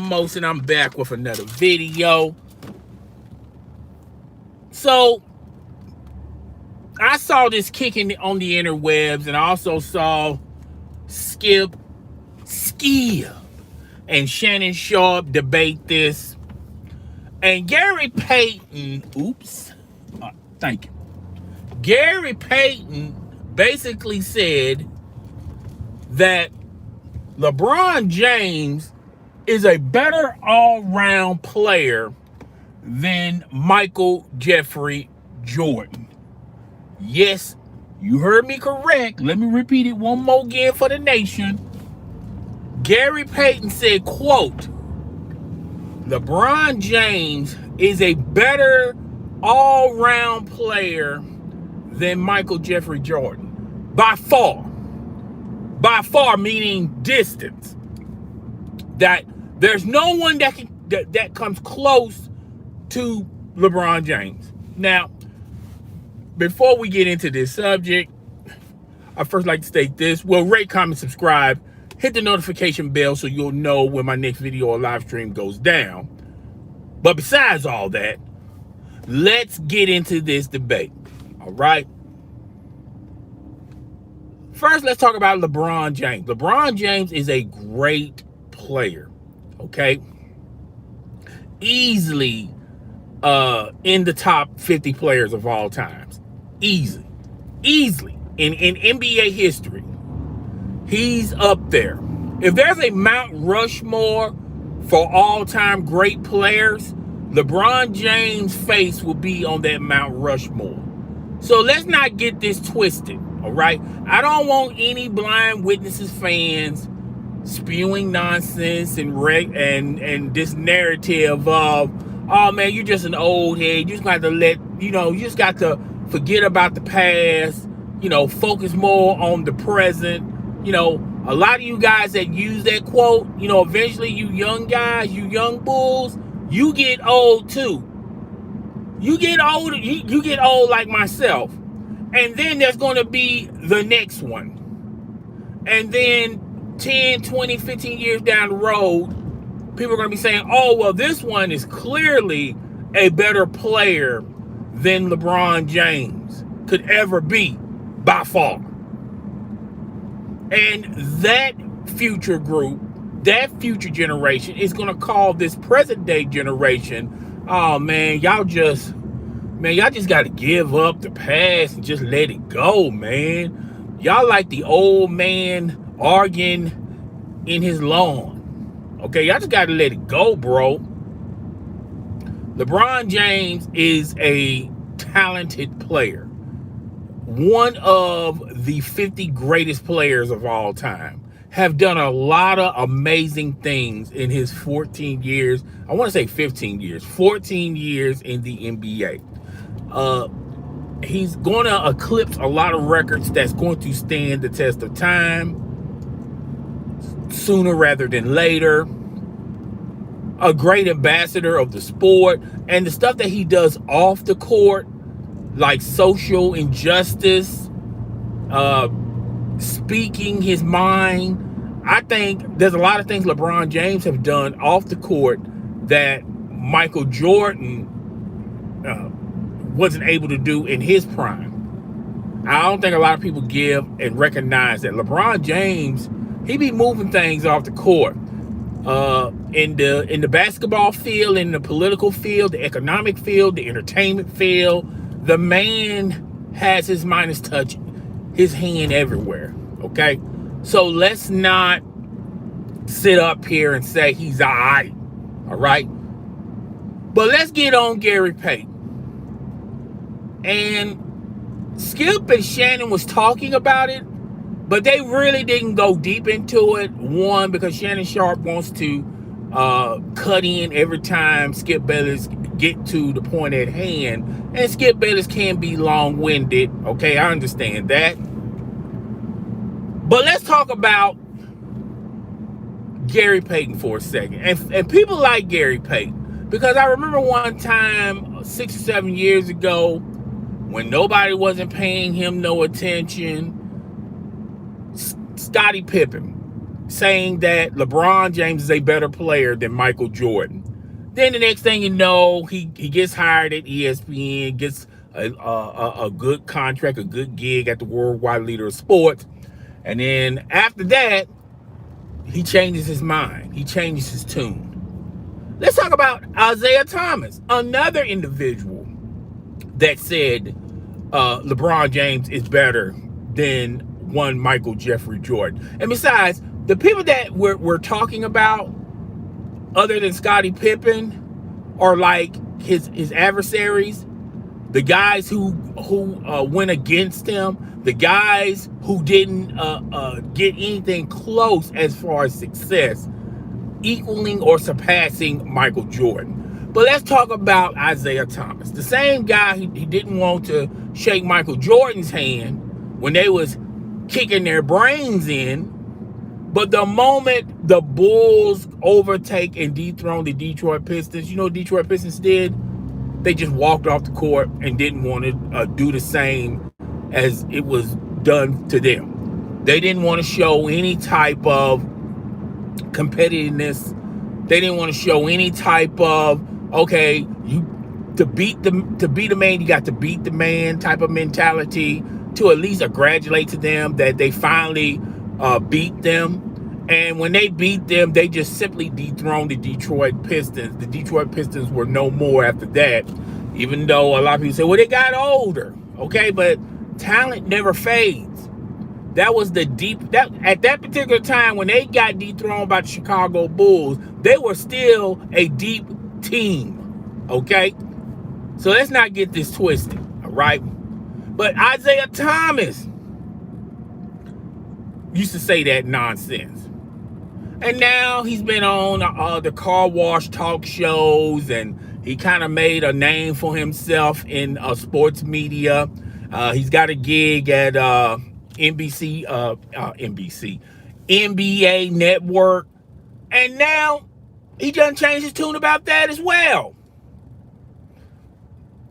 Most, and I'm back with another video. So, I saw this kicking on the interwebs, and I also saw Skip, and Shannon Sharp debate this. And Gary Payton, thank you. Gary Payton basically said that LeBron James is a better all-round player than Michael Jeffrey Jordan. Yes, you heard me correct. Let me repeat it one more again for the nation. Gary Payton said, quote, LeBron James is a better all-round player than Michael Jeffrey Jordan. By far. By far, meaning distance. That there's no one that comes close to LeBron James. Now, before we get into this subject, I first like to state this. Well, rate, comment, subscribe. Hit the notification bell so you'll know when my next video or live stream goes down. But besides all that, let's get into this debate. All right? First, let's talk about LeBron James. LeBron James is a great player. Okay? Easily in the top 50 players of all times. Easily. In NBA history. He's up there. If there's a Mount Rushmore for all-time great players, LeBron James' face will be on that Mount Rushmore. So let's not get this twisted, all right? I don't want any blind witnesses fans spewing nonsense and this narrative of, oh man, you're just an old head. You just got to you just got to forget about the past, focus more on the present. A lot of you guys that use that quote, eventually you young guys, you young bulls, you get old too. You get old, you get old like myself. And then there's going to be the next one. And then 10, 20, 15 years down the road, people are going to be saying, oh, well, this one is clearly a better player than LeBron James could ever be by far. And that future group, that future generation is going to call this present day generation, oh man, y'all just got to give up the past and just let it go, man. Y'all like the old man arguing in his lawn. Okay, y'all just got to let it go, bro. LeBron James is a talented player. One of the 50 greatest players of all time. Have done a lot of amazing things in his 14 years. I want to say 15 years. 14 years in the NBA. He's going to eclipse a lot of records that's going to stand the test of time. Sooner rather than later. A great ambassador of the sport. And the stuff that he does off the court, like social injustice, speaking his mind. I think there's a lot of things LeBron James have done off the court that Michael Jordan wasn't able to do in his prime. I don't think a lot of people give and recognize that LeBron James, he be moving things off the court. In the basketball field, in the political field, the economic field, the entertainment field, the man has his Midas touch, his hand everywhere, okay? So let's not sit up here and say he's all right? But let's get on Gary Payton. And Skip and Shannon was talking about it, but they really didn't go deep into it. One, because Shannon Sharp wants to cut in every time Skip Bayless get to the point at hand. And Skip Bayless can be long-winded. Okay, I understand that. But let's talk about Gary Payton for a second. And people like Gary Payton. Because I remember one time, 6 or 7 years ago, when nobody wasn't paying him no attention, Scottie Pippen saying that LeBron James is a better player than Michael Jordan. Then the next thing you know, he gets hired at ESPN, gets a good contract, a good gig at the worldwide leader of sports. And then after that, he changes his mind. He changes his tune. Let's talk about Isaiah Thomas, another individual that said LeBron James is better than one Michael Jeffrey Jordan. And besides, the people that we're talking about, other than Scottie Pippen, are like his adversaries, the guys who went against him, the guys who didn't get anything close as far as success, equaling or surpassing Michael Jordan. But let's talk about Isaiah Thomas, the same guy he didn't want to shake Michael Jordan's hand when they was kicking their brains in. But the moment the Bulls overtake and dethrone the Detroit Pistons, you know what Detroit Pistons did? They just walked off the court and didn't want to do the same as it was done to them. They didn't want to show any type of competitiveness. They didn't want to show any type of, okay, to beat the man, you got to beat the man type of mentality, to at least congratulate to them that they finally beat them. And when they beat them, they just simply dethroned the Detroit Pistons. The Detroit Pistons were no more after that, even though a lot of people say, well, they got older. Okay, but talent never fades. That was the at that particular time when they got dethroned by the Chicago Bulls, they were still a deep team. Okay? So let's not get this twisted. All right? But Isaiah Thomas used to say that nonsense. And now he's been on the car wash talk shows, and he kind of made a name for himself in sports media. He's got a gig at NBA Network. And now he done changed his tune about that as well.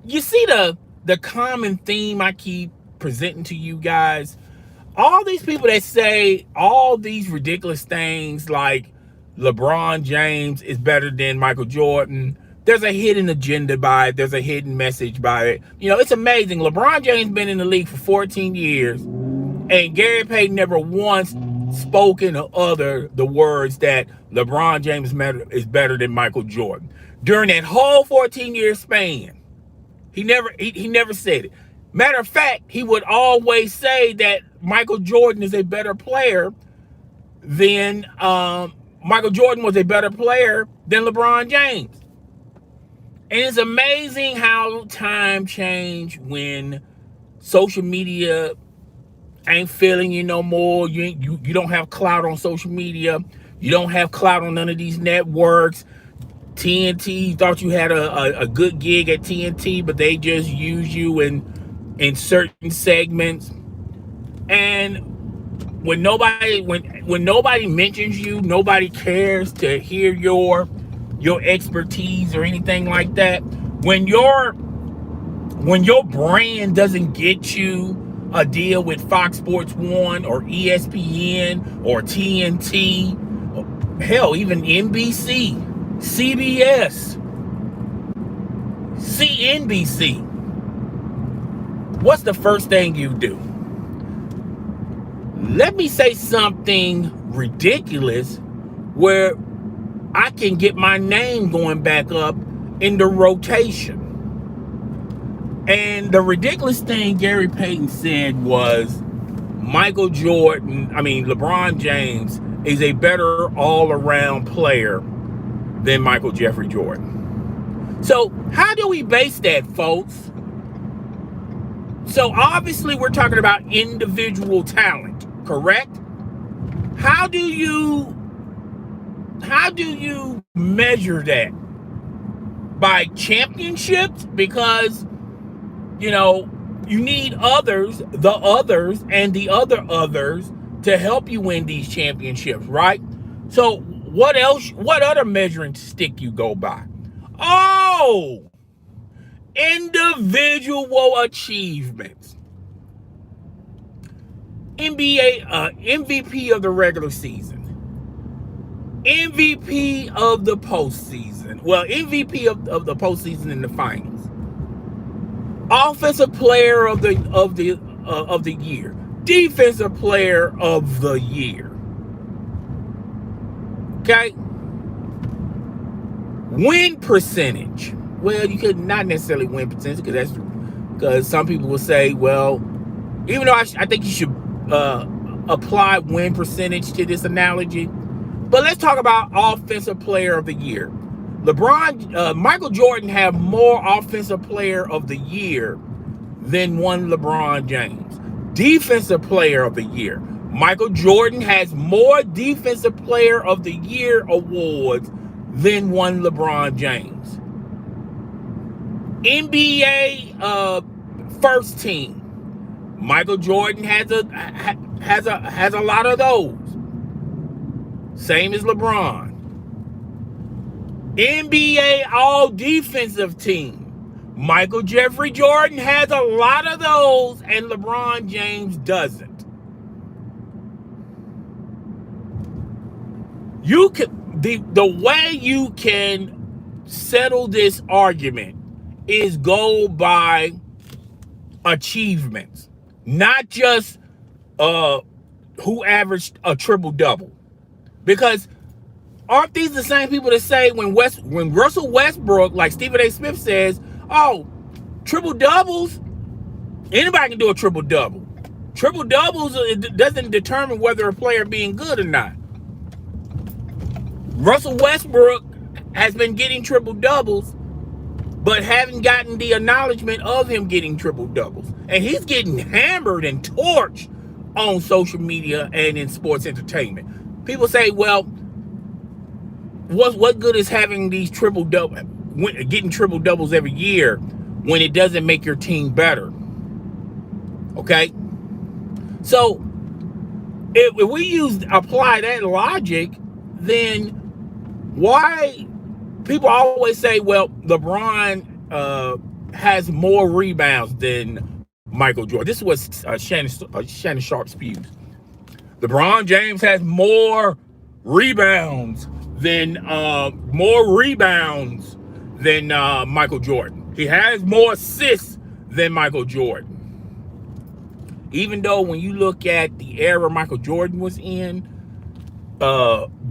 You see the common theme I keep presenting to you guys? All these people that say all these ridiculous things like LeBron James is better than Michael Jordan, there's a hidden agenda by it. There's a hidden message by it. You know, it's amazing. LeBron James been in the league for 14 years, and Gary Payton never once spoken or uttered the words that LeBron James is better than Michael Jordan. During that whole 14-year span, he never said it. Matter of fact, he would always say that Michael Jordan is a better player than Michael Jordan was a better player than LeBron James. And it's amazing how time changed when social media ain't feeling you no more. You don't have clout on social media. You don't have clout on none of these networks. TNT, thought you had a good gig at TNT, but they just use you in certain segments. And when nobody mentions you, nobody cares to hear your expertise or anything like that. When your brand doesn't get you a deal with Fox Sports 1 or ESPN or TNT, hell, even NBC, CBS, CNBC, what's the first thing you do? Let me say something ridiculous where I can get my name going back up in the rotation. And the ridiculous thing Gary Payton said was LeBron James is a better all-around player than Michael Jeffrey Jordan. So how do we base that, folks? So obviously we're talking about individual talent, correct? How do you measure that? By championships? Because, you know, you need the others to help you win these championships, right? So what other measuring stick you go by? Oh, individual achievements. NBA MVP of the regular season, MVP of the postseason. Well, MVP of the postseason in the finals. Offensive player of the year. Defensive player of the year. Okay? Win percentage. Well, you could not necessarily win percentage because some people will say, well, even though I think you should apply win percentage to this analogy, but let's talk about offensive player of the year. Michael Jordan had more offensive player of the year than one LeBron James. Defensive player of the year. Michael Jordan has more defensive player of the year awards than one LeBron James. NBA first team. Michael Jordan has a lot of those. Same as LeBron. NBA all defensive team. Michael Jeffrey Jordan has a lot of those, and LeBron James doesn't. You can the way you can settle this argument is go by achievements, not just who averaged a triple-double. Because aren't these the same people that say when Russell Westbrook, like Stephen A. Smith says, oh, triple-doubles, anybody can do a triple-double. Triple-doubles, it doesn't determine whether a player being good or not. Russell Westbrook has been getting triple-doubles, but haven't gotten the acknowledgement of him getting triple-doubles. And he's getting hammered and torched on social media and in sports entertainment. People say, well, what good is having these getting triple-doubles every year when it doesn't make your team better? Okay? So, if we apply that logic, then why people always say, well, LeBron has more rebounds than Michael Jordan. This is what Shannon Sharp spews. LeBron James has more rebounds than Michael Jordan. He has more assists than Michael Jordan. Even though when you look at the era Michael Jordan was in,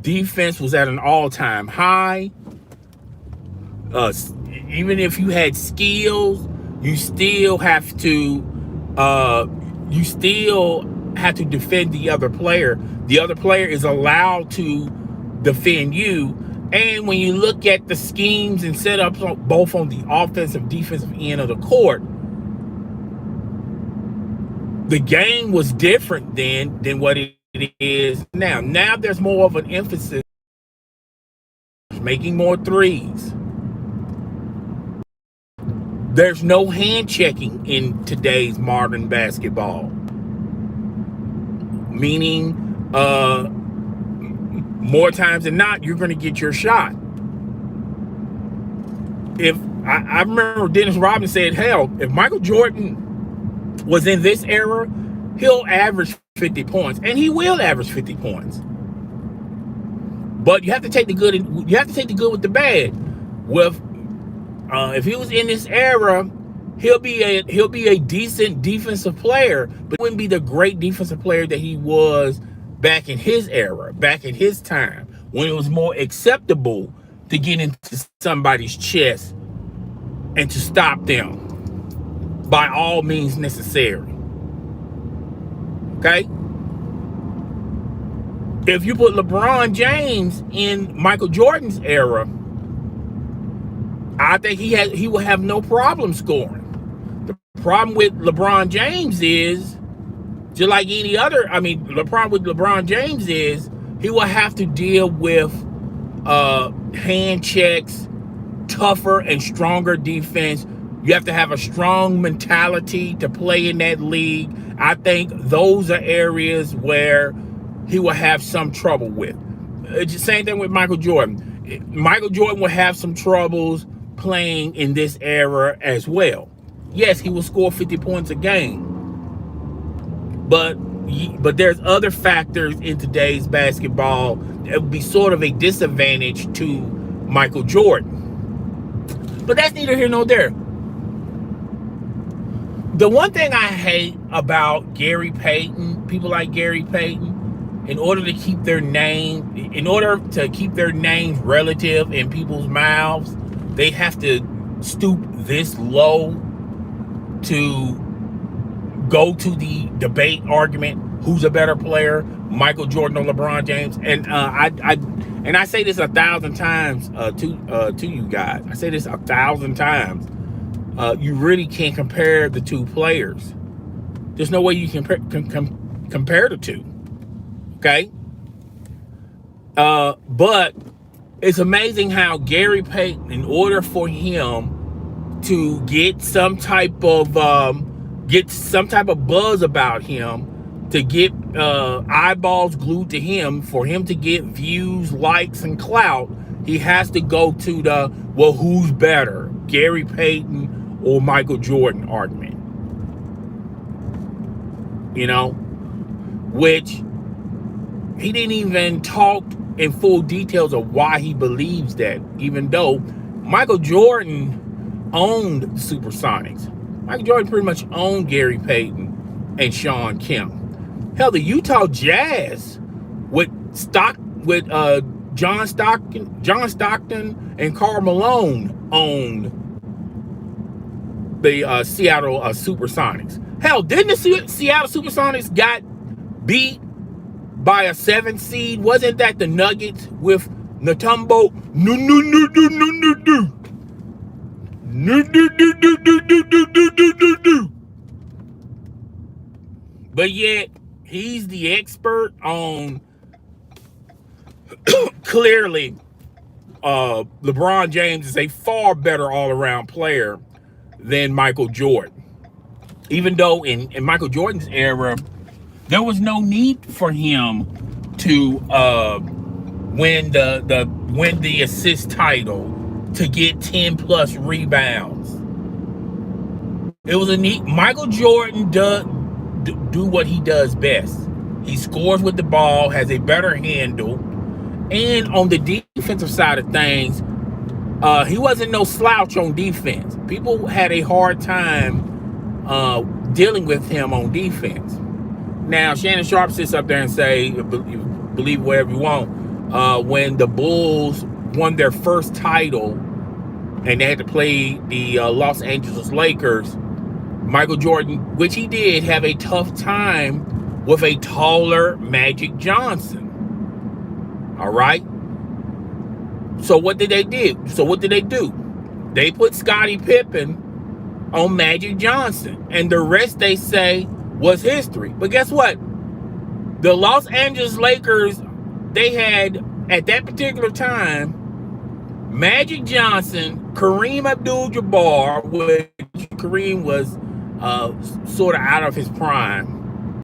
defense was at an all-time high. Even if you had skills, you still have to defend the other player. The other player is allowed to defend you. And when you look at the schemes and setups both on the offensive, defensive end of the court, the game was different then than what it is now. Now there's more of an emphasis making more threes. There's no hand checking in today's modern basketball. Meaning, more times than not, you're going to get your shot. I remember Dennis Rodman said, hell, if Michael Jordan was in this era, he'll average 50 points, and he will average 50 points. But you have to take the good with the bad. If he was in this era, he'll be a decent defensive player, but he wouldn't be the great defensive player that he was back in his era, back in his time, when it was more acceptable to get into somebody's chest and to stop them by all means necessary. Okay? If you put LeBron James in Michael Jordan's era, I think he will have no problem scoring. The problem with LeBron James is, just like the problem with LeBron James is he will have to deal with hand checks, tougher and stronger defense. You have to have a strong mentality to play in that league. I think those are areas where he will have some trouble with. It's the same thing with Michael Jordan. Michael Jordan will have some troubles playing in this era as well. Yes, he will score 50 points a game, but but there's other factors in today's basketball that would be sort of a disadvantage to Michael Jordan. But that's neither here nor there. The one thing I hate about Gary Payton, people like Gary Payton, in order to keep their names relative in people's mouths, they have to stoop this low to go to the debate argument: who's a better player, Michael Jordan or LeBron James? And I say this 1,000 times to you guys. I say this 1,000 times. You really can't compare the two players. There's no way you can compare the two. Okay? But it's amazing how Gary Payton, in order for him to get some type of buzz about him, to get eyeballs glued to him, for him to get views, likes, and clout, he has to go to the, well, who's better, Gary Payton or Michael Jordan argument. You know, which he didn't even talk in full details of why he believes that, even though Michael Jordan owned the Supersonics. Michael Jordan pretty much owned Gary Payton and Sean Kemp. Hell, the Utah Jazz with John Stockton and Karl Malone owned the Seattle Supersonics. Hell, didn't the Seattle Supersonics got beat by a 7 seed? Wasn't that the Nuggets with Natumbo? But yet, he's the expert on clearly LeBron James is a far better all-around player than Michael Jordan. Even though in Michael Jordan's era, there was no need for him to win the assist title, to get 10 plus rebounds. It was a neat. Michael Jordan do what he does best. He scores with the ball, has a better handle, and on the defensive side of things, he wasn't no slouch on defense. People had a hard time dealing with him on defense. Now, Shannon Sharp sits up there and say, believe whatever you want, when the Bulls won their first title and they had to play the Los Angeles Lakers, Michael Jordan, which he did, have a tough time with a taller Magic Johnson. All right? So what did they do? They put Scottie Pippen on Magic Johnson, and the rest, they say, was history. But guess what? The Los Angeles Lakers, they had, at that particular time, Magic Johnson, Kareem Abdul-Jabbar, which Kareem was sort of out of his prime.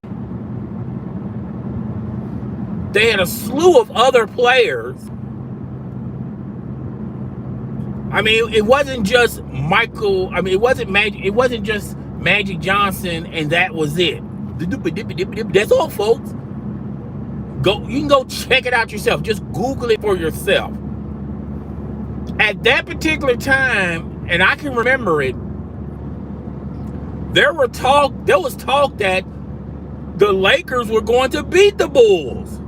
They had a slew of other players. I mean, it wasn't just Michael. I mean, it wasn't Magic. It wasn't just Magic Johnson, and that was it. That's all, folks. You can go check it out yourself. Just Google it for yourself. At that particular time, and I can remember it, there was talk that the Lakers were going to beat the Bulls.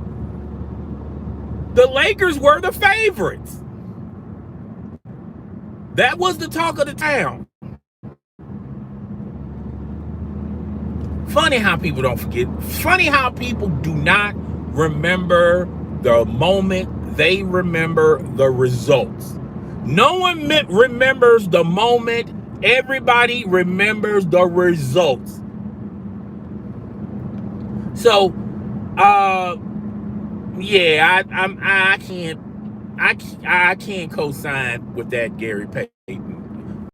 The Lakers were the favorites. That was the talk of the town. Funny how people don't forget. Funny how people do not remember the moment. They remember the results. No one remembers the moment. Everybody remembers the results. So, yeah, I can't co-sign with that, Gary Payton.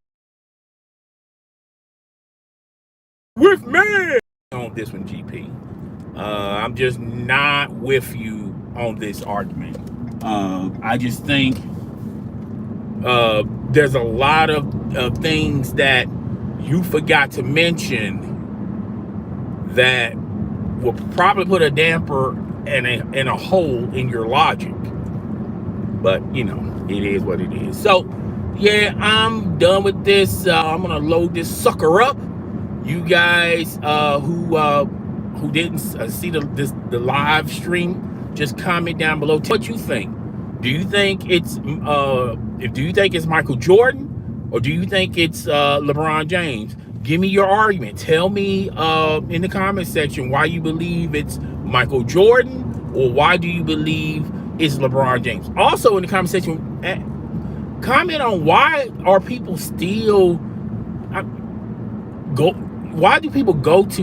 With me on this one, GP. I'm just not with you on this argument. I just think there's a lot of things that you forgot to mention that will probably put a damper and a hole in your logic. But you know, it is what it is. So yeah, I'm done with this. I'm gonna load this sucker up. You guys who didn't see the live stream, just comment down below. Tell what you think. Do you think it's Michael Jordan, or do you think it's LeBron James? Give me your argument. Tell me in the comment section why you believe it's Michael Jordan, or why do you believe it's LeBron James. Also in the comment section, comment on why are people still why do people go to